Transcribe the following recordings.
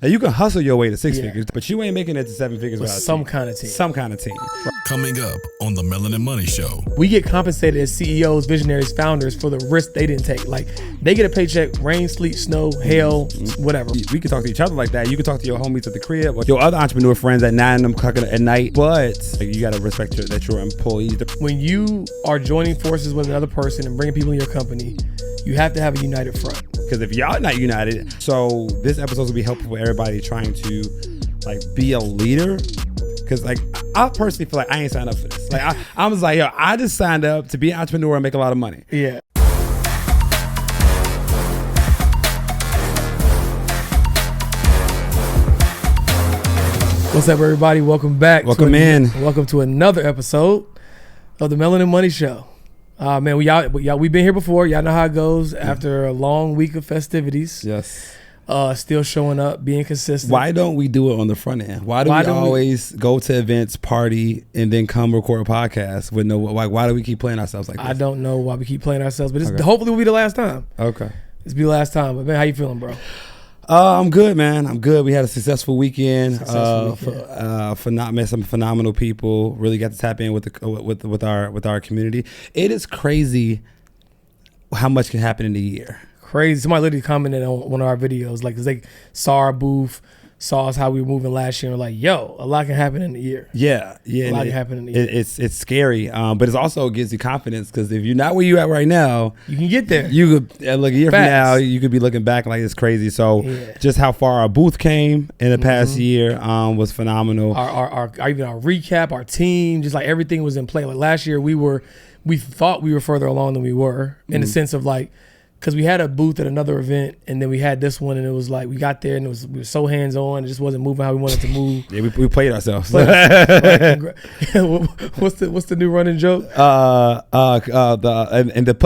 Now you can hustle your way to six figures, but you ain't making it to seven figures without some kind of team. Some kind of team. Coming up on the Melanin Money Show. We get compensated as CEOs, visionaries, founders for the risk they didn't take. Like, they get a paycheck, rain, sleet, snow, hail, whatever. We can talk to each other like that. You can talk to your homies at the crib or your other entrepreneur friends at 9 o'clock at night, but you got to respect that you're employees. When you are joining forces with another person and bringing people in your company, you have to have a united front. Because if y'all not united, so this episode will be helpful for everybody trying to like be a leader. Because like I personally feel like I ain't signed up for this. Like I was like, yo, I just signed up to be an entrepreneur and make a lot of money. Yeah. What's up, everybody? Welcome back. Welcome in. Welcome to another episode of the Melanin Money Show. Man, we've been here before. Y'all know how it goes after a long week of festivities. Yes. Still showing up, being consistent. Why don't we do it on the front end? Why do we always go to events, party, and then come record a podcast with no, like, why do we keep playing ourselves like this? I don't know why we keep playing ourselves, but hopefully will be the last time. Okay. This will be the last time. But man, how you feeling, bro? I'm good, man. I'm good. We had a successful weekend. Met some phenomenal people. Really got to tap in with our community. It is crazy how much can happen in a year. Crazy. Somebody literally commented on one of our videos, like, 'cause they saw our booth, saw us how we were moving last year, and were like, yo, a lot can happen in a year. Yeah. A lot can happen in a year. It's scary, but it also gives you confidence, because if you're not where you at right now, you can get there. You could look a year from now, you could be looking back like it's crazy. So just how far our booth came in the past year was phenomenal. Our even our recap, our team, just like everything was in play. Like last year, we thought we were further along than we were, in the sense of like, because we had a booth at another event, and then we had this one, and it was like we got there, and we were so hands on, it just wasn't moving how we wanted to move. Yeah, we played ourselves. What's the new running joke?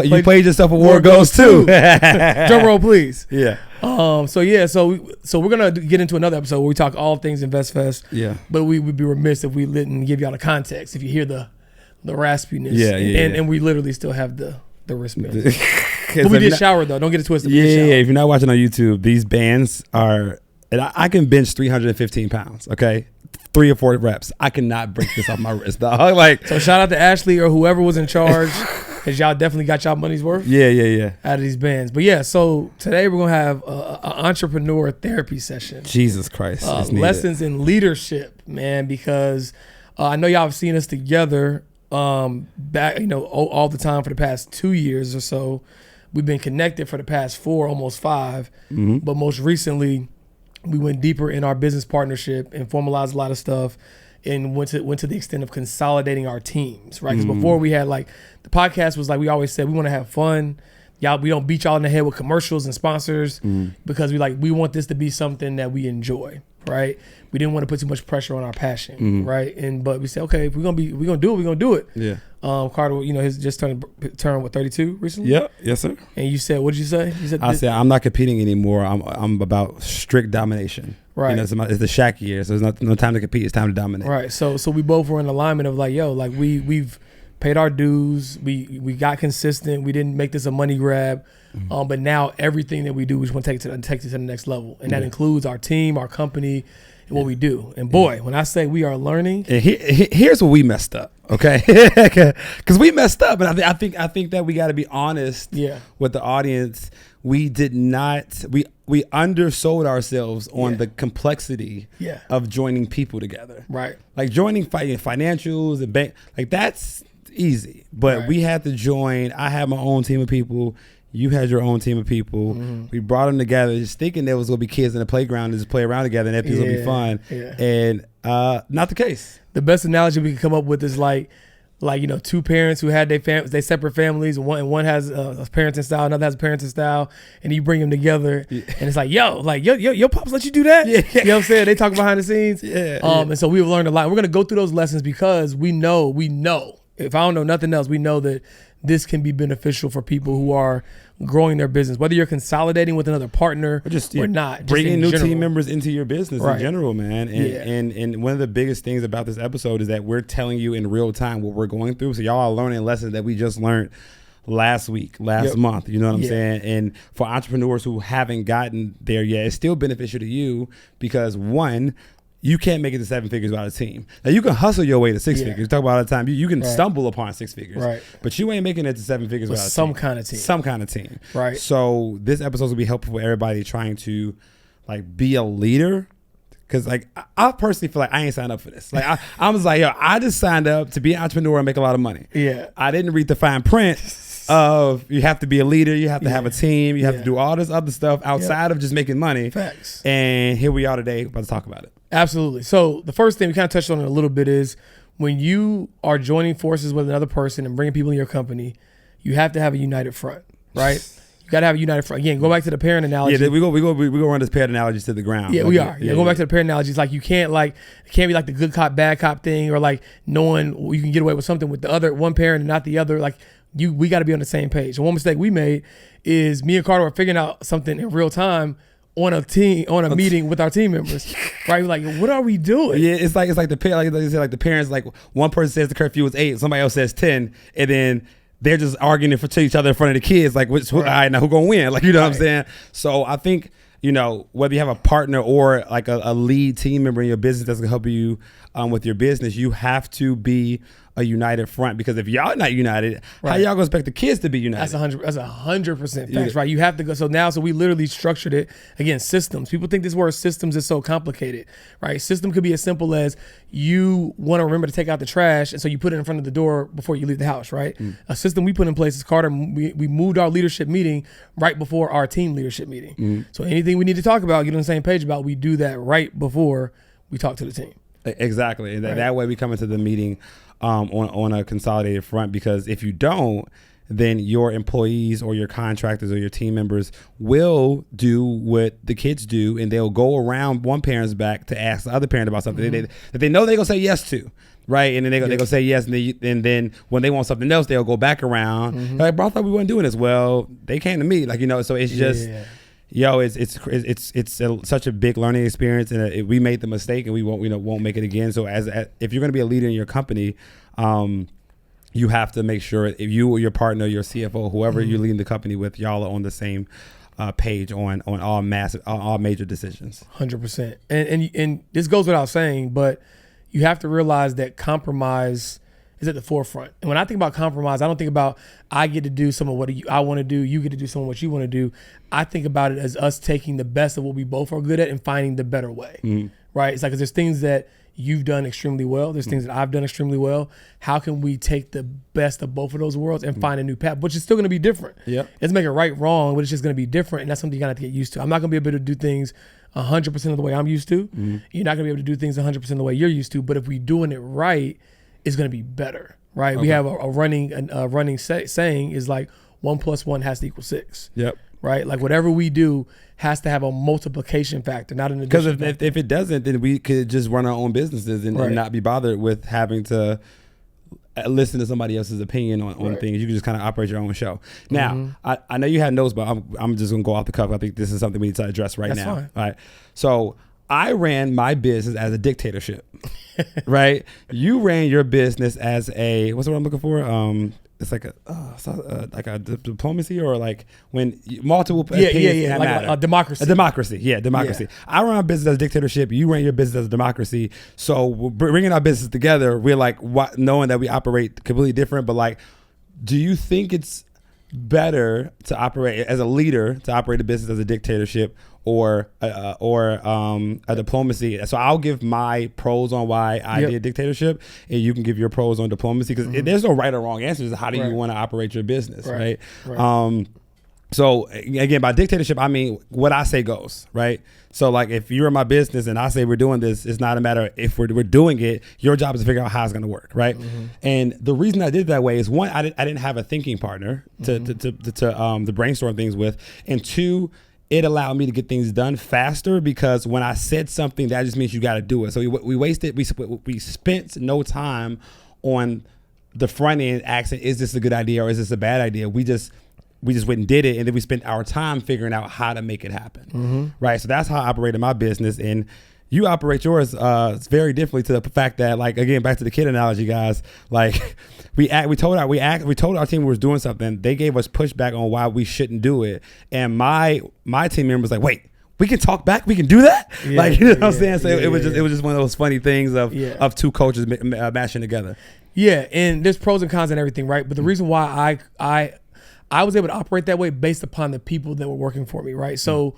You played yourself, war goes too. Drum roll, please. Yeah. So we're gonna get into another episode where we talk all things InvestFest. Yeah. But we would be remiss if we didn't give y'all the context. If you hear the raspiness. Yeah. And we literally still have the wristband. But we did shower though. Don't get it twisted. Yeah. If you're not watching on YouTube, these bands are, and I can bench 315 pounds. Okay, 3 or 4 reps. I cannot break this off my wrist, dog. Like, so shout out to Ashley or whoever was in charge, because y'all definitely got y'all money's worth. Yeah. Out of these bands. But yeah, so today we're gonna have an entrepreneur therapy session. Jesus Christ, lessons in leadership, man. Because I know y'all have seen us together back, all the time for the past 2 years or so. We've been connected for the past 4, almost 5. But most recently, we went deeper in our business partnership and formalized a lot of stuff, and went to the extent of consolidating our teams, right? Because before we had, like, the podcast was like, we always said we want to have fun. Y'all, we don't beat y'all in the head with commercials and sponsors, because we want this to be something that we enjoy, right? We didn't want to put too much pressure on our passion, right? But we said, okay, if we're gonna do it, we're gonna do it. Yeah. Carter, he's just turned 32 recently. Yep. Yes, sir. And you said, what did you say? I said I'm not competing anymore. I'm about strict domination. Right. It's the Shaq year, so there's no time to compete. It's time to dominate. Right. So we both were in alignment of like, yo, like we've paid our dues. We got consistent. We didn't make this a money grab. But now everything that we do, we just want to take it to the next level, and that includes our team, our company, and what we do. And boy, when I say we are learning, and here's where we messed up. Okay, because we messed up, and I think that we got to be honest with the audience. We did not. We undersold ourselves on the complexity of joining people together. Right. Like joining financials and bank, like that's easy. But we had to join. I had my own team of people. You had your own team of people. We brought them together just thinking there was going to be kids in the playground and just play around together and that was going to be fun. Yeah. And not the case. The best analogy we can come up with is like 2 parents who had they separate families, and one has a parenting style, another has a parenting style, and you bring them together, and it's like, your pops let you do that? Yeah. You know what I'm saying? They talk behind the scenes. And so we've learned a lot. We're going to go through those lessons because we know, if I don't know nothing else, we know that this can be beneficial for people who are growing their business, whether you're consolidating with another partner or not. Bringing new team members into your business in general, man. And one of the biggest things about this episode is that we're telling you in real time what we're going through. So y'all are learning lessons that we just learned last month. You know what I'm saying? And for entrepreneurs who haven't gotten there yet, it's still beneficial to you because one, you can't make it to 7 figures without a team. Now you can hustle your way to 6 figures. Talk about all the time. You can stumble upon 6 figures, but you ain't making it to 7 figures without some kind of team. Some kind of team, right? So this episode will be helpful for everybody trying to like be a leader. Cause like I personally feel like I ain't signed up for this. Like I was like, yo, I just signed up to be an entrepreneur and make a lot of money. Yeah, I didn't read the fine print of you have to be a leader, you have to have a team, you have to do all this other stuff outside of just making money. Facts. And here we are today about to talk about it. Absolutely. So the first thing we kind of touched on it a little bit is when you are joining forces with another person and bringing people in your company, you have to have a united front, right? You got to have a united front. Again, go back to the parent analogy. Yeah, we go run this parent analogy to the ground. Yeah, like, we are. Yeah, go back to the parent analogy. It's like it can't be like the good cop, bad cop thing, or like knowing you can get away with something with the other one parent and not the other. Like we got to be on the same page. And one mistake we made is me and Carter were figuring out something in real time on a meeting with our team members, right? We're like, what are we doing? Yeah, it's like the parents, like one person says the curfew is 8, somebody else says 10, and then they're just arguing to each other in front of the kids, like, all right, now who gonna win? Like, you know what I'm saying? So I think, whether you have a partner or like a lead team member in your business that's gonna help you with your business, you have to be a united front, because if y'all not united, how y'all gonna expect the kids to be united? That's 100% facts, right? You have to go. So we literally structured it again. Systems. People think this word systems is so complicated, right? System could be as simple as you want to remember to take out the trash, and so you put it in front of the door before you leave the house, right? A system we put in place is Carter. We moved our leadership meeting right before our team leadership meeting. So anything we need to talk about, get on the same page about, we do that right before we talk to the team. Exactly, and that way we come into the meeting on a consolidated front, because if you don't, then your employees or your contractors or your team members will do what the kids do, and they'll go around one parent's back to ask the other parent about something that they know they're gonna say yes to, right? And then they're gonna say yes, and then when they want something else, they'll go back around. Like, bro, I thought we weren't doing this. Well, they came to me, so it's just. Yo, it's such a big learning experience, and we made the mistake, and we won't make it again. So if you're going to be a leader in your company, you have to make sure if you or your partner, your CFO, whoever you're leading the company with, y'all are on the same page on all major decisions. 100%, and this goes without saying, but you have to realize that compromise is at the forefront. And when I think about compromise, I don't think about I get to do some of what I want to do, you get to do some of what you want to do. I think about it as us taking the best of what we both are good at and finding the better way, right? It's like, 'cause there's things that you've done extremely well. There's things that I've done extremely well. How can we take the best of both of those worlds and find a new path, which is still going to be different? Yeah, let's make it right, wrong, but it's just going to be different. And that's something you're going to have to get used to. I'm not going to be able to do things 100% of the way I'm used to. You're not going to be able to do things 100% of the way you're used to. But if we're doing it right, it's going to be better. Right, we have a running saying is like 1 + 1 has to equal 6. Yep. Right, like whatever we do has to have a multiplication factor, not an addition. Because if it doesn't, then we could just run our own businesses and not be bothered with having to listen to somebody else's opinion on things. You can just kind of operate your own show. Now, I know you had notes, but I'm just gonna go off the cuff. I think this is something we need to address right now. Fine. All right, so I ran my business as a dictatorship, right? You ran your business as what's the word I'm looking for? It's like a diplomacy, or like when multiple opinions like a democracy. A democracy, democracy. Yeah. I ran my business as a dictatorship. You ran your business as a democracy. So bringing our business together, we're like knowing that we operate completely different. But like, do you think it's better to operate as a leader, to operate a business as a dictatorship, or a diplomacy? So I'll give my pros on why I did dictatorship, and you can give your pros on diplomacy, because there's no right or wrong answers. How do you want to operate your business, right? So again, by dictatorship, I mean what I say goes, right? So like, if you're in my business and I say we're doing this, it's not a matter if we're doing it. Your job is to figure out how it's going to work, right? And the reason I did it that way is, one, I didn't have a thinking partner to brainstorm things with, and two, it allowed me to get things done faster, because when I said something, that just means you got to do it. So we spent no time on the front end asking, is this a good idea or is this a bad idea? We just went and did it, and then we spent our time figuring out how to make it happen, right? So that's how I operated my business, and you operate yours very differently, to the fact that, like, again, back to the kid analogy, guys, like we told our team we was doing something. They gave us pushback on why we shouldn't do it. And my team member was like, wait, we can talk back. We can do that. Yeah, like, you know what I'm saying? So it was yeah. just one of those funny things of two coaches mashing together. Yeah, and there's pros and cons and everything, right? But the reason why I was able to operate that way based upon the people that were working for me, right? So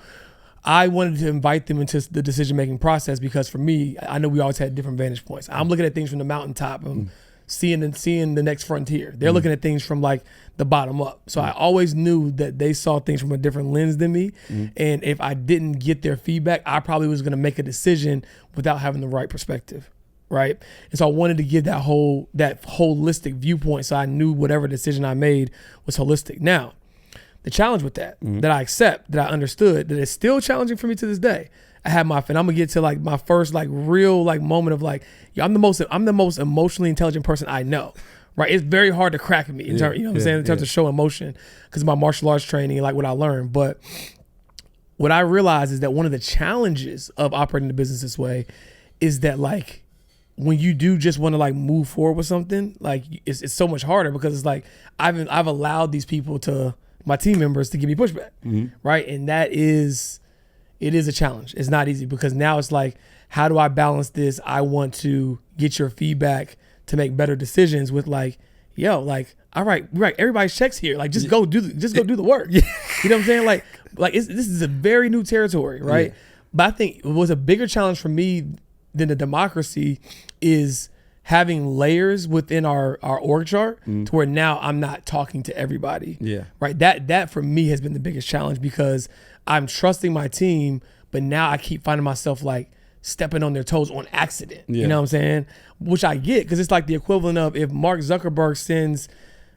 I wanted to invite them into the decision-making process, because for me, I know we always had different vantage points. I'm looking at things from the mountaintop and seeing the next frontier. They're looking at things from like the bottom up. So I always knew that they saw things from a different lens than me. And if I didn't get their feedback, I probably was going to make a decision without having the right perspective. Right. And so I wanted to give that holistic viewpoint, so I knew whatever decision I made was holistic. Now, the challenge with that I accept, that I understood, that it's still challenging for me to this day. And I'm gonna get to like my first like real like moment of like, I'm the most emotionally intelligent person I know. Right. It's very hard to crack me in terms, you know what I'm saying, in terms of show emotion, because of my martial arts training and like what I learned. But what I realized is that one of the challenges of operating the business this way is that, like, when you do just want to like move forward with something, like it's so much harder, because it's like I've allowed these people my team members to give me pushback, right? And it is a challenge. It's not easy, because now it's like, how do I balance this? I want to get your feedback to make better decisions with like, yo, like, all right, everybody's checks here. Like, just go do the work. You know what I'm saying? Like this is a very new territory, right? Yeah. But I think what was a bigger challenge for me than the democracy is having layers within our org chart to where now I'm not talking to everybody. Yeah. Right. That for me has been the biggest challenge, because I'm trusting my team, but now I keep finding myself like stepping on their toes on accident. Yeah. You know what I'm saying? Which I get, because it's like the equivalent of if Mark Zuckerberg sends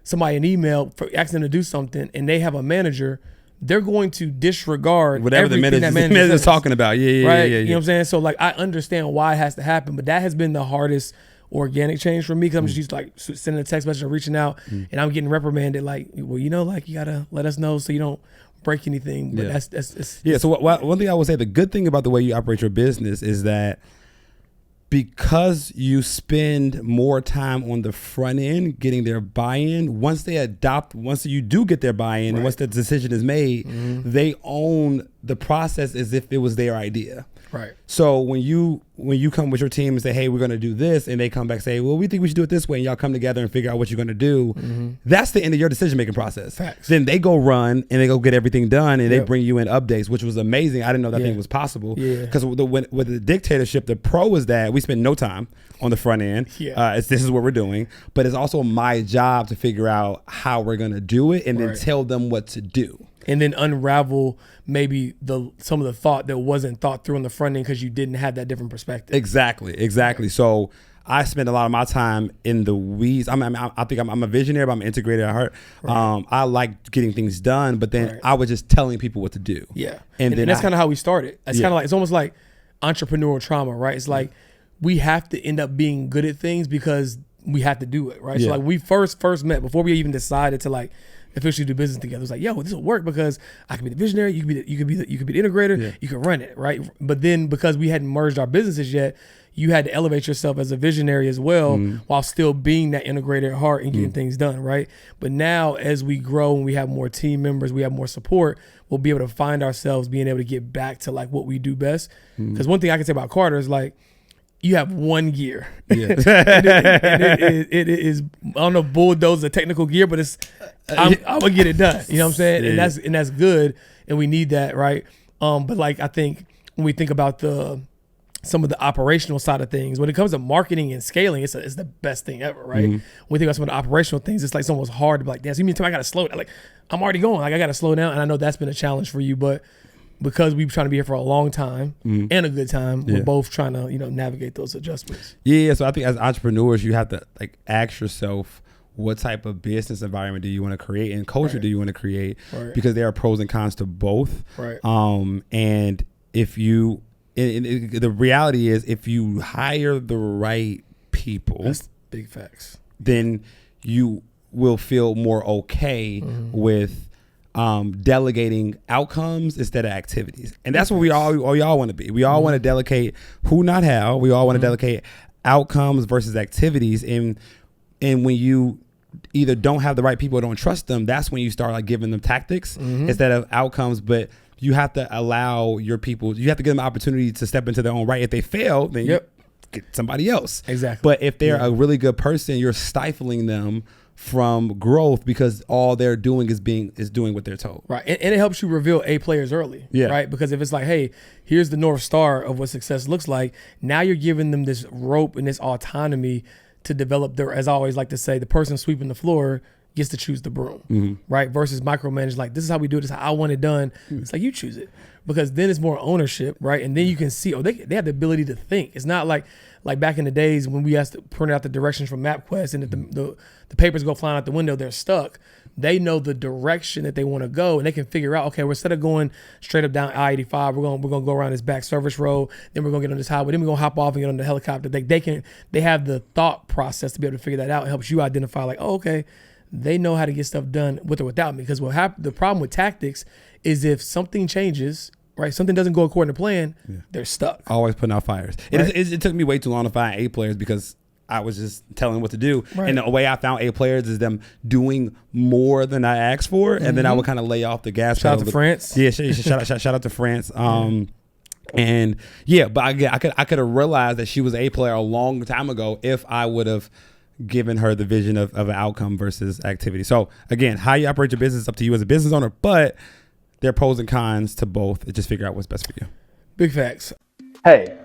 somebody an email for asking them to do something and they have a manager, they're going to disregard whatever the manager is talking about. Yeah. You know what I'm saying? So like, I understand why it has to happen, but that has been the hardest organic change for me, because I'm just used to like sending a text message or reaching out, and I'm getting reprimanded like, well, you know, like, you gotta let us know so you don't break anything. But that's So one thing I would say, the good thing about the way you operate your business is that because you spend more time on the front end getting their buy-in, once you do get their buy-in, and once the decision is made, they own the process as if it was their idea. Right. So when you come with your team and say, hey, we're going to do this, and they come back and say, well, we think we should do it this way, and y'all come together and figure out what you're going to do, that's the end of your decision-making process. Facts. Then they go run and they go get everything done, and they bring you in updates, which was amazing. I didn't know that thing was possible. Because with the dictatorship, the pro is that we spend no time on the front end. This is what we're doing. But it's also my job to figure out how we're going to do it, and then tell them what to do. And then unravel maybe some of the thought that wasn't thought through on the front end, because you didn't have that different perspective. Exactly. Right. So I spend a lot of my time in the weeds. I think I'm a visionary, but I'm integrated at heart. Right. I like getting things done, but then I was just telling people what to do. Yeah. And that's kind of how we started. It's kind of like, it's almost like entrepreneurial trauma, right? It's like we have to end up being good at things because we have to do it, right? So like, we first met before we even decided to like officially do business together. It was like, yo, this will work, because I can be the visionary, you could be the integrator, you can run it, right? But then because we hadn't merged our businesses yet, you had to elevate yourself as a visionary as well, while still being that integrator at heart and getting things done, right? But now as we grow and we have more team members, we have more support, we'll be able to find ourselves being able to get back to like what we do best. Because one thing I can say about Carter is like, you have one gear. Yeah. it is, I don't know, bulldoze a technical gear, but I'm gonna get it done. You know what I'm saying? Yeah. And that's good, and we need that, right? But like, I think when we think about some of the operational side of things, when it comes to marketing and scaling, it's the best thing ever, right? When we think about some of the operational things, it's like it's almost hard to be like, damn, so you mean I gotta slow down? Like, I'm already going, like I gotta slow down, and I know that's been a challenge for you, but because we've been trying to be here for a long time and a good time, we're both trying to, navigate those adjustments. Yeah. So I think as entrepreneurs, you have to like ask yourself, what type of business environment do you want to create, and culture do you want to create? Right. Because there are pros and cons to both. Right. And if you, the reality is, if you hire the right people, that's big facts, then you will feel more okay with delegating outcomes instead of activities. And that's what we all want to be. We all want to delegate who, not how. We all want to delegate outcomes versus activities. And when you either don't have the right people or don't trust them, that's when you start like giving them tactics instead of outcomes. But you have to allow your people, you have to give them an opportunity to step into their own right. If they fail, then you get somebody else. Exactly. But if they're a really good person, you're stifling them from growth because all they're doing is doing what they're told. Right. And it helps you reveal A players early. Yeah. Right. Because if it's like, hey, here's the North Star of what success looks like, now you're giving them this rope and this autonomy to develop their, as I always like to say, the person sweeping the floor gets to choose the broom. Right. Versus micromanage, like, this is how we do it, this is how I want it done. It's like, you choose it. Because then it's more ownership, right? And then you can see, they have the ability to think. It's not like back in the days when we asked to print out the directions from MapQuest and the papers go flying out the window, they're stuck. They know the direction that they want to go, and they can figure out, okay, instead of going straight up down I-85, we're gonna go around this back service road, then we're gonna get on this highway, then we're gonna hop off and get on the helicopter. They have the thought process to be able to figure that out. It helps you identify like, oh, okay, they know how to get stuff done with or without me. Because the problem with tactics is if something changes, right, something doesn't go according to plan, they're stuck. Always putting out fires. Right? It took me way too long to find A players because I was just telling them what to do. Right. And the way I found A players is them doing more than I asked for. And then I would kind of lay off the gas. Shout out to France. Yeah, shout out to France. And yeah, but I could have realized that she was an A player a long time ago if I would have given her the vision of an outcome versus activity. So again, how you operate your business is up to you as a business owner, but there are pros and cons to both. Just figure out what's best for you. Big facts. Hey,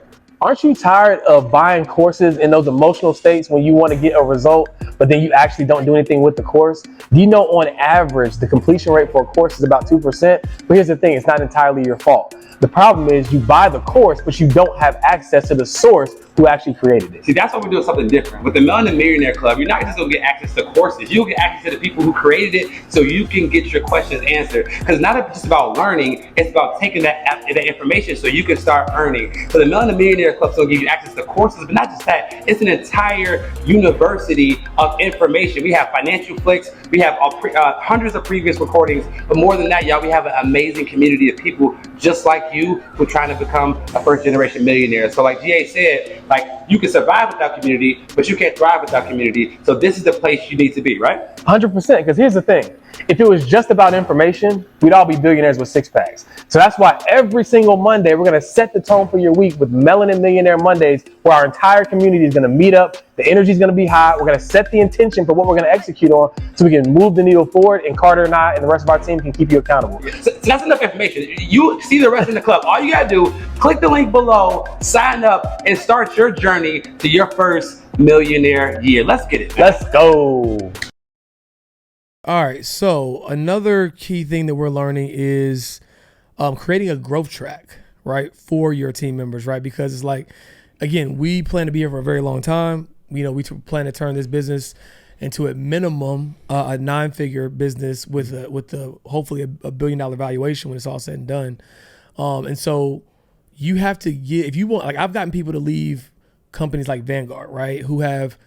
aren't you tired of buying courses in those emotional states when you want to get a result, but then you actually don't do anything with the course? Do you know on average, the completion rate for a course is about 2%? But here's the thing, it's not entirely your fault. The problem is you buy the course, but you don't have access to the source who actually created it. See, that's why we're doing something different. With the Melanin Millionaire Club, you're not just gonna get access to courses, you'll get access to the people who created it so you can get your questions answered. Because it's not just about learning, it's about taking that information so you can start earning. So the Melanin Millionaire Club is gonna give you access to courses, but not just that, it's an entire university of information. We have Financial Flicks, we have hundreds of previous recordings, but more than that, y'all, we have an amazing community of people just like you who are trying to become a first generation millionaire. So like GA said, like, you can survive without community, but you can't thrive without community. So this is the place you need to be, right? 100%, because here's the thing. If it was just about information, we'd all be billionaires with six packs. So that's why every single Monday, we're going to set the tone for your week with Melanin Millionaire Mondays, where our entire community is going to meet up. The energy is going to be high. We're going to set the intention for what we're going to execute on so we can move the needle forward, and Carter and I and the rest of our team can keep you accountable. So that's enough information. You see the rest in the club. All you got to do, click the link below, sign up, and start your journey to your first millionaire year. Let's get it, man. Let's go. All right, so another key thing that we're learning is creating a growth track, right, for your team members, right? Because it's like, again, we plan to be here for a very long time. You know, we plan to turn this business into a minimum a 9-figure business with hopefully a $1 billion valuation when it's all said and done. And so you have to get, if you want, like, I've gotten people to leave companies like Vanguard, right, who have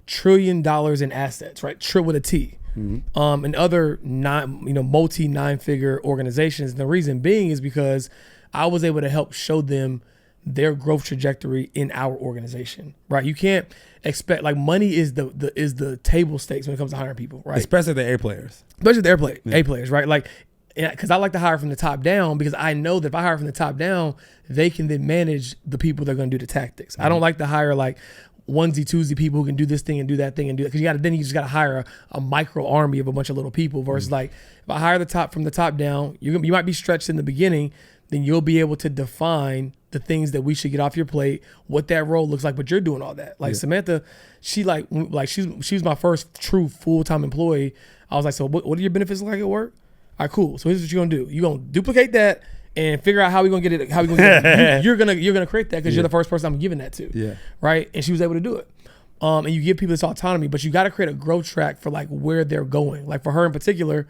$1 trillion in assets, right, with a T. And other multi 9-figure organizations. And the reason being is because I was able to help show them their growth trajectory in our organization, right? You can't expect, like, money is the table stakes when it comes to hiring people, right? Especially the A players. Especially the A players, right? Like, because I like to hire from the top down, because I know that if I hire from the top down, they can then manage the people that are going to do the tactics. I don't like to hire like onesie twosie people who can do this thing and do that thing and do that, because you just got to hire a micro army of a bunch of little people versus like, if I hire from the top down, you might be stretched in the beginning, then you'll be able to define the things that we should get off your plate, what that role looks like, but you're doing all that. Like Samantha, she was my first true full-time employee. I was like, so what are your benefits like at work? All right, cool. So here's what you're gonna do. You're gonna duplicate that and figure out how we gonna get it. You're gonna create that because you're the first person I'm giving that to. Yeah. Right. And she was able to do it. And you give people this autonomy, but you got to create a growth track for like where they're going. Like for her in particular,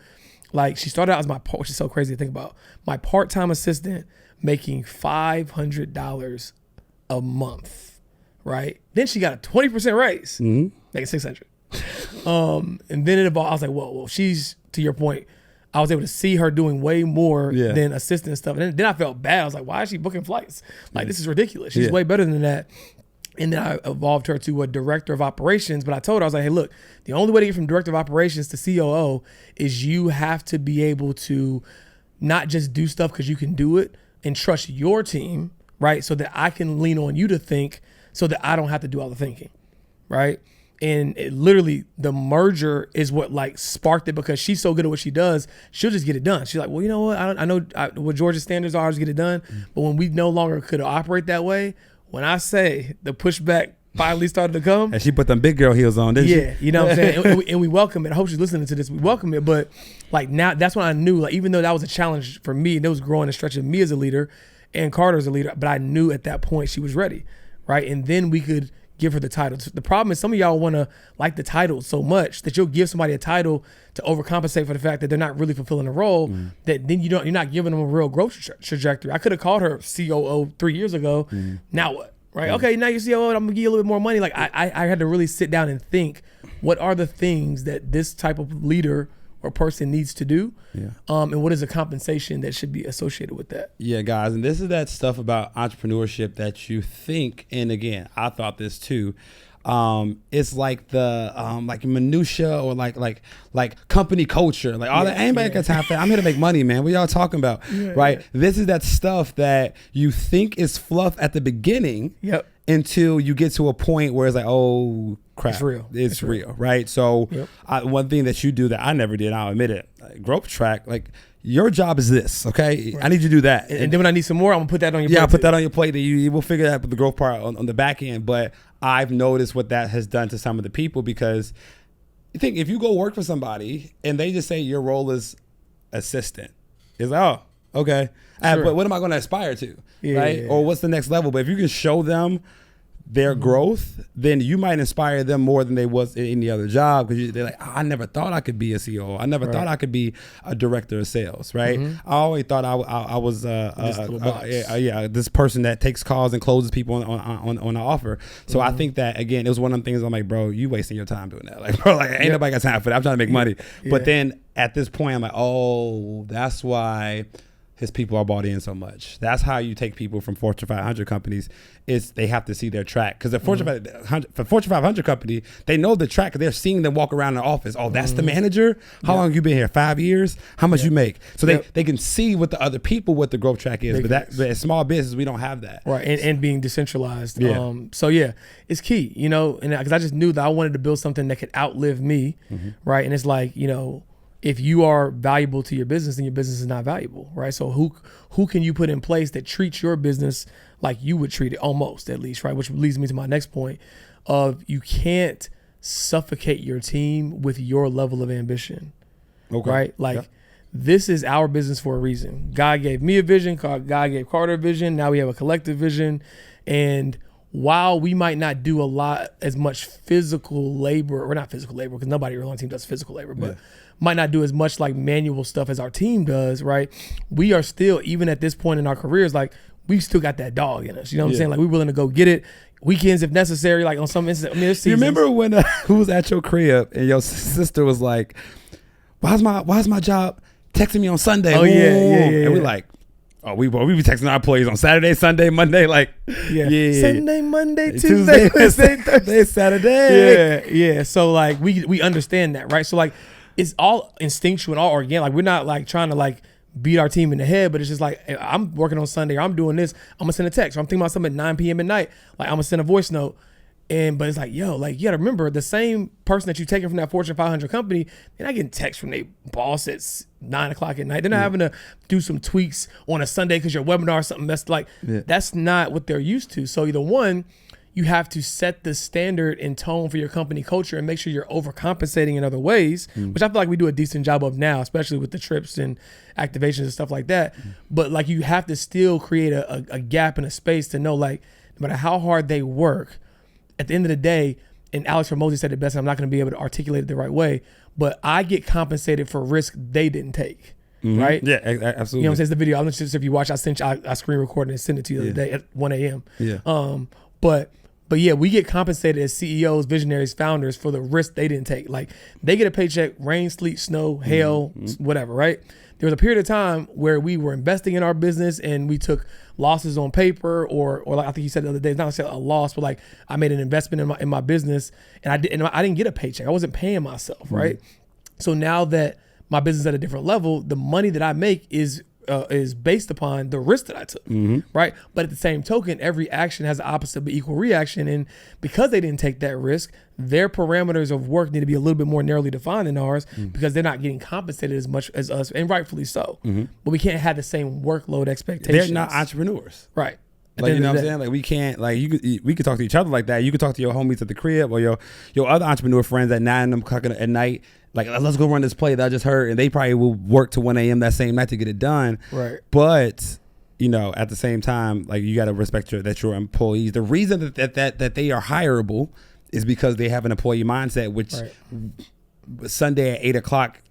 like she started out as which is so crazy to think about, my part-time assistant making $500 a month. Right. Then she got a 20% raise, making $600. And then it evolved. I was like, well, she's, to your point, I was able to see her doing way more Yeah. than assistant stuff. And then I felt bad. I was like, why is she booking flights? Like, this is ridiculous. She's way better than that. And then I evolved her to a director of operations. But I told her, I was like, hey, look, the only way to get from director of operations to COO is you have to be able to not just do stuff because you can do it and trust your team, right? So that I can lean on you to think so that I don't have to do all the thinking, right? And it literally, the merger is what like sparked it, because she's so good at what she does, she'll just get it done. She's like, well, you know what? I know what Georgia's standards are, just get it done. But when we no longer could operate that way, when I say the pushback finally started to come. And she put them big girl heels on, didn't she? Yeah, you know what I'm saying? and we welcome it. I hope she's listening to this. We welcome it. But like now, that's when I knew, like, even though that was a challenge for me, and it was growing and stretching me as a leader and Carter as a leader, but I knew at that point she was ready, right? And then we could give her the title. The problem is some of y'all want to like the title so much that you'll give somebody a title to overcompensate for the fact that they're not really fulfilling the role, that then you're not giving them a real growth trajectory. I could have called her COO 3 years ago. Now what? Right? Okay, now you're COO, and I'm gonna give you a little bit more money. Like I had to really sit down and think, what are the things that this type of leader or person needs to do? And what is the compensation that should be associated with that? Yeah, guys, and this is that stuff about entrepreneurship that you think, and again, I thought this too. It's like the like minutia, or like company culture, like all that. Anybody got time for that. I'm here to make money, man. What y'all talking about, right? Yeah. This is that stuff that you think is fluff at the beginning, until you get to a point where it's like, oh crap, it's real. It's real, right? So one thing that you do that I never did, I'll admit it, growth track, like, your job is this, okay? Right. I need you to do that. And then when I need some more, I'm gonna put that on your plate. Yeah, I'll put that on your plate. You will figure that with the growth part on the back end. But I've noticed what that has done to some of the people, because you think if you go work for somebody and they just say your role is assistant, it's like, oh, okay. But what am I going to aspire to, right? Or what's the next level? But if you can show them their growth, then you might inspire them more than they was in any other job, because they're like, oh, I never thought I could be a CEO. I never thought I could be a director of sales, right? I always thought I was this person that takes calls and closes people on an offer. So I think that, again, it was one of them things I'm like, bro, you wasting your time doing that. Like, bro, like, ain't nobody got time for that. I'm trying to make money. But then at this point, I'm like, oh, that's why his people are bought in so much. That's how you take people from Fortune 500 companies, is they have to see their track. Because the Fortune 500 company, they know the track. They're seeing them walk around the office. Oh, that's the manager? How long you been here? 5 years? How much you make? So they can see with the other people what the growth track is. But as small business, we don't have that. Right, and being decentralized. So it's key, and because I just knew that I wanted to build something that could outlive me, right? And it's like, if you are valuable to your business, then your business is not valuable, right? So who can you put in place that treats your business like you would treat it, almost, at least, right? Which leads me to my next point of, you can't suffocate your team with your level of ambition, right? Like, this is our business for a reason. God gave me a vision, God gave Carter a vision, now we have a collective vision. And while we might not do as much physical labor, or not physical labor, because nobody really on the team does physical labor, but might not do as much like manual stuff as our team does, right? We are still, even at this point in our careers, like, we still got that dog in us. You know what I'm saying? Like, we're willing to go get it, weekends if necessary, like on some instance. I mean, you remember when who was at your crib and your sister was like, why's my job texting me on Sunday? Oh, yeah. And we're like, oh, we be texting our employees on Saturday, Sunday, Monday, like, Sunday, Monday, Tuesday, Wednesday, Thursday, Saturday. Yeah. So like, we understand that, right? So like, it's all instinctual and all organic. Like, we're not like trying to like beat our team in the head, but it's just like, hey, I'm working on Sunday, or I'm doing this, I'm gonna send a text, or I'm thinking about something at 9 p.m. at night, like, I'm gonna send a voice note. But it's like, yo, like, you gotta remember, the same person that you're taking from that Fortune 500 company, they're not getting texts from their boss at 9 o'clock at night. They're not having to do some tweaks on a Sunday because your webinar or something. That's like, that's not what they're used to. So either one, you have to set the standard and tone for your company culture and make sure you're overcompensating in other ways, which I feel like we do a decent job of now, especially with the trips and activations and stuff like that. But like, you have to still create a gap and a space to know, like, no matter how hard they work, at the end of the day, and Alex Hormozi said it best, and I'm not going to be able to articulate it the right way, but I get compensated for risk they didn't take. Right? Yeah, absolutely. You know what I'm saying? It's the video. I'm not sure if you watch, I screen recorded and sent it to you the other day at 1 a.m. Yeah. But But yeah, we get compensated as CEOs, visionaries, founders for the risk they didn't take. Like they get a paycheck, rain, sleet, snow, hail, whatever, right? There was a period of time where we were investing in our business and we took losses on paper, or like I think you said the other day, it's not necessarily a loss, but like I made an investment in my business and I didn't get a paycheck. I wasn't paying myself, right? So now that my business is at a different level, the money that I make is based upon the risk that I took, right? But at the same token, every action has the opposite but equal reaction. And because they didn't take that risk, their parameters of work need to be a little bit more narrowly defined than ours because they're not getting compensated as much as us, and rightfully so. But we can't have the same workload expectations. They're not entrepreneurs. Right. Like, you know what I'm saying? Like we can't, like we could talk to each other like that. You could talk to your homies at the crib or your other entrepreneur friends at 9 o'clock at night. Like, let's go run this play that I just heard. And they probably will work to 1 a.m. that same night to get it done. Right. But, at the same time, like you got to respect your employees. The reason that they are hireable is because they have an employee mindset, which Sunday at 8 o'clock,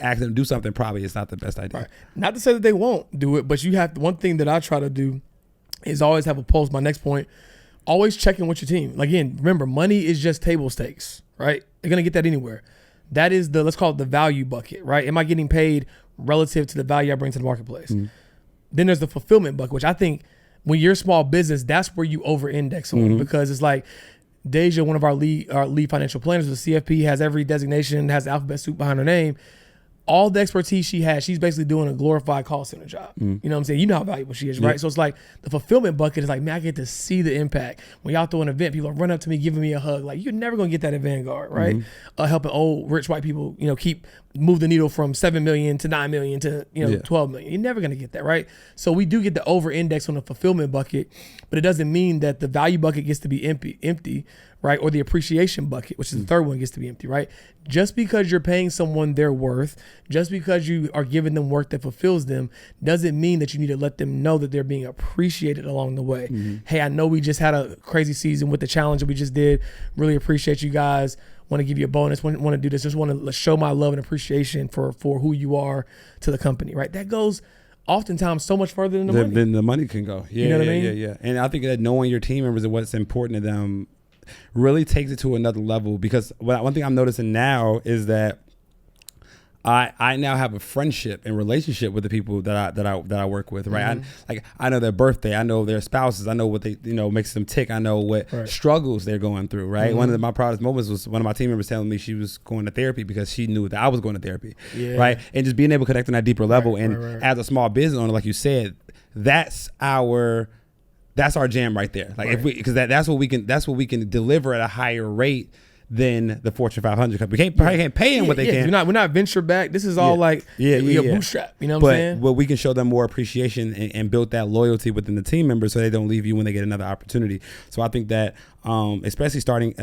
ask them to do something probably is not the best idea. Right. Not to say that they won't do it, but you have one thing that I try to do is always have a pulse. My next point, always checking with your team. Like, again, remember, money is just table stakes, right? They're going to get that anywhere. That is let's call it the value bucket, right? Am I getting paid relative to the value I bring to the marketplace? Then there's the fulfillment bucket, which I think when you're a small business, that's where you over-index on because it's like Deja, one of our lead financial planners, the CFP, has every designation, has the alphabet soup behind her name. All the expertise she has, she's basically doing a glorified call center job. You know what I'm saying? You know how valuable she is, right? So it's like the fulfillment bucket is like, man, I get to see the impact. When y'all throw an event, people are running up to me, giving me a hug. Like, you're never going to get that at Vanguard, right? Helping old, rich white people, move the needle from 7 million to 9 million to, 12 million. You're never going to get that, right? So we do get the over index on the fulfillment bucket, but it doesn't mean that the value bucket gets to be empty, right? Or the appreciation bucket, which is the third one, gets to be empty, right? Just because you're paying someone their worth, just because you are giving them work that fulfills them, doesn't mean that you need to let them know that they're being appreciated along the way. Hey, I know we just had a crazy season with the challenge that we just did. Really appreciate you guys. Want to give you a bonus. Want to do this. Just want to show my love and appreciation for who you are to the company, right? That goes oftentimes so much further than the money. Than the money can go. Yeah, you know what I mean? Yeah. And I think that knowing your team members and what's important to them really takes it to another level, because one thing I'm noticing now is that I now have a friendship and relationship with the people that I work with, right? I know their birthday, I know their spouses, I know what they makes them tick, I know what struggles they're going through, right? One of my proudest moments was one of my team members telling me she was going to therapy because she knew that I was going to therapy, right? And just being able to connect on that deeper level, as a small business owner, like you said, that's our jam right there. Like because that's what we can deliver at a higher rate than the Fortune 500 company. We can't pay them what they can. We're not venture back. This is all bootstrap. You know what I'm saying? But we can show them more appreciation and build that loyalty within the team members so they don't leave you when they get another opportunity. So I think that especially starting,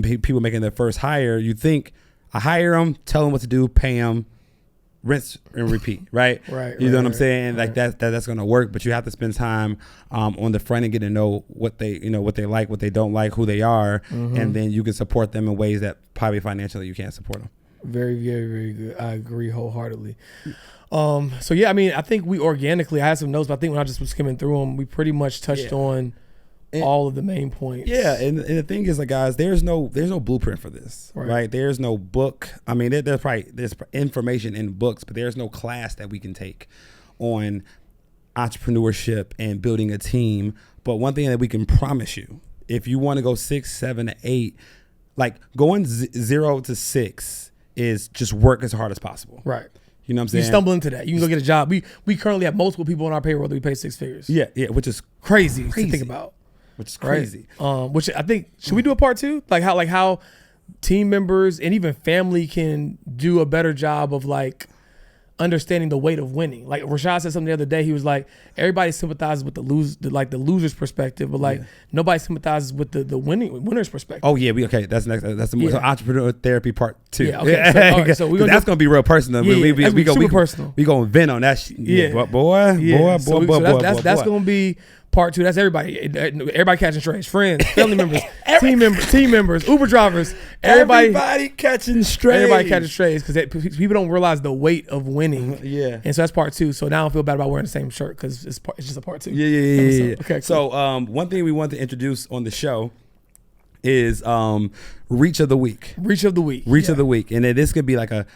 people making their first hire, you think I hire them, tell them what to do, pay them, rinse and repeat, right? You know what I'm saying? Like that's going to work, but you have to spend time on the front and get to know what they like, what they don't like, who they are, and then you can support them in ways that probably financially you can't support them. Very, very, very good. I agree wholeheartedly. So yeah, I mean, I think I had some notes, but I think when I just was skimming through them, we pretty much touched on all of the main points. Yeah, and the thing is, like, guys, there's no blueprint for this, right? There's no book. I mean, there's information in books, but there's no class that we can take on entrepreneurship and building a team. But one thing that we can promise you, if you want to go 6, 7, 8, like going 0 to 6 is just work as hard as possible. Right. You know what I'm saying? You stumble into that. You can go get a job. We currently have multiple people on our payroll that we pay 6 figures. Yeah, which is crazy to think about. Which is crazy. Right? Which I think, should we do a part 2? Like how team members and even family can do a better job of like understanding the weight of winning. Like Rashad said something the other day. He was like, everybody sympathizes with the loser's perspective, but like nobody sympathizes with the winner's perspective. Oh yeah, that's next. That's the so entrepreneur therapy part 2. Yeah, okay. So that's gonna be real personal. We personal. We gonna vent on that shit. Boy. That's gonna be part 2. That's everybody. Everybody catching strays. Friends, family members, team members, Uber drivers. Everybody catching strays. Everybody catching strays because people don't realize the weight of winning. And so that's part 2. So now I don't feel bad about wearing the same shirt because it's just a part 2. Yeah. Okay. Cool. So one thing we want to introduce on the show is reach of the week. Reach of the week. Reach of the week. And then this could be like a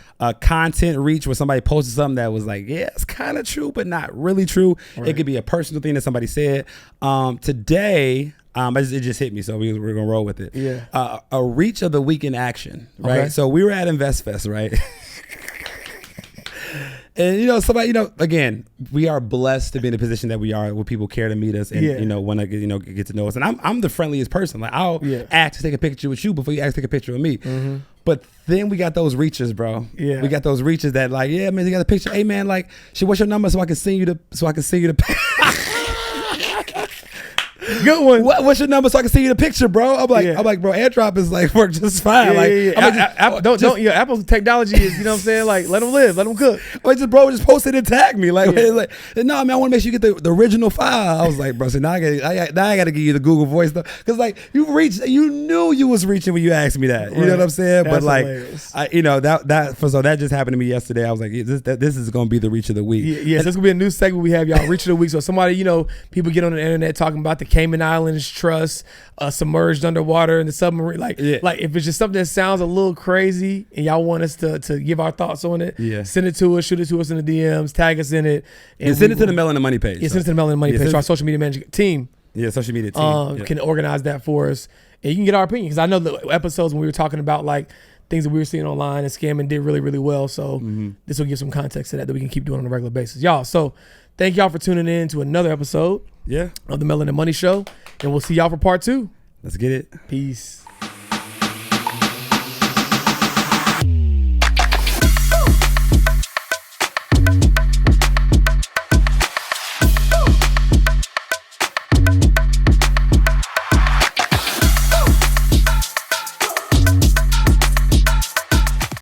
content reach where somebody posted something that was like, yeah, it's kind of true, but not really true. Right. It could be a personal thing that somebody said. Today, it just hit me, so we're going to roll with it. Yeah. A reach of the week in action, right? Okay. So we were at InvestFest, right? And, somebody, again, we are blessed to be in the position that we are where people care to meet us and, want to, get to know us. And I'm the friendliest person. Like, I'll ask to take a picture with you before you ask to take a picture with me. Mm-hmm. But then we got those reaches, bro. Yeah. We got those reaches that like, yeah, man, you got a picture. Hey, man, like, what's your number so I can send you the Good one. What's your number so I can see you the picture, bro? I'm like, bro, AirDrop is like work just fine. Apple's technology is, you know what I'm saying? Like, let them live, let them cook. Just post it and tag me. Like, no, man, I want to make sure you get the original file. I was like, bro, so now I got to give you the Google Voice stuff because like you knew you was reaching when you asked me that. You know what I'm saying? That's but like, hilarious. that just happened to me yesterday. I was like, this is gonna be the reach of the week. Yes, this gonna be a new segment we have, y'all. Reach of the week. So somebody, people get on the internet talking about the Cayman Islands Trust submerged underwater in the submarine. Like if it's just something that sounds a little crazy and y'all want us to give our thoughts on it, send it to us, shoot it to us in the DMs, tag us in it, and send it to the Melanin Money page. Yeah, send it to the Melanin Money page. Our social media management team. Yeah, social media team can organize that for us, and you can get our opinion because I know the episodes when we were talking about like things that we were seeing online and scamming did really, really well. So this will give some context to that we can keep doing on a regular basis, y'all. So thank y'all for tuning in to another episode of the Melanin Money Show, and we'll see y'all for part 2. Let's get it. Peace.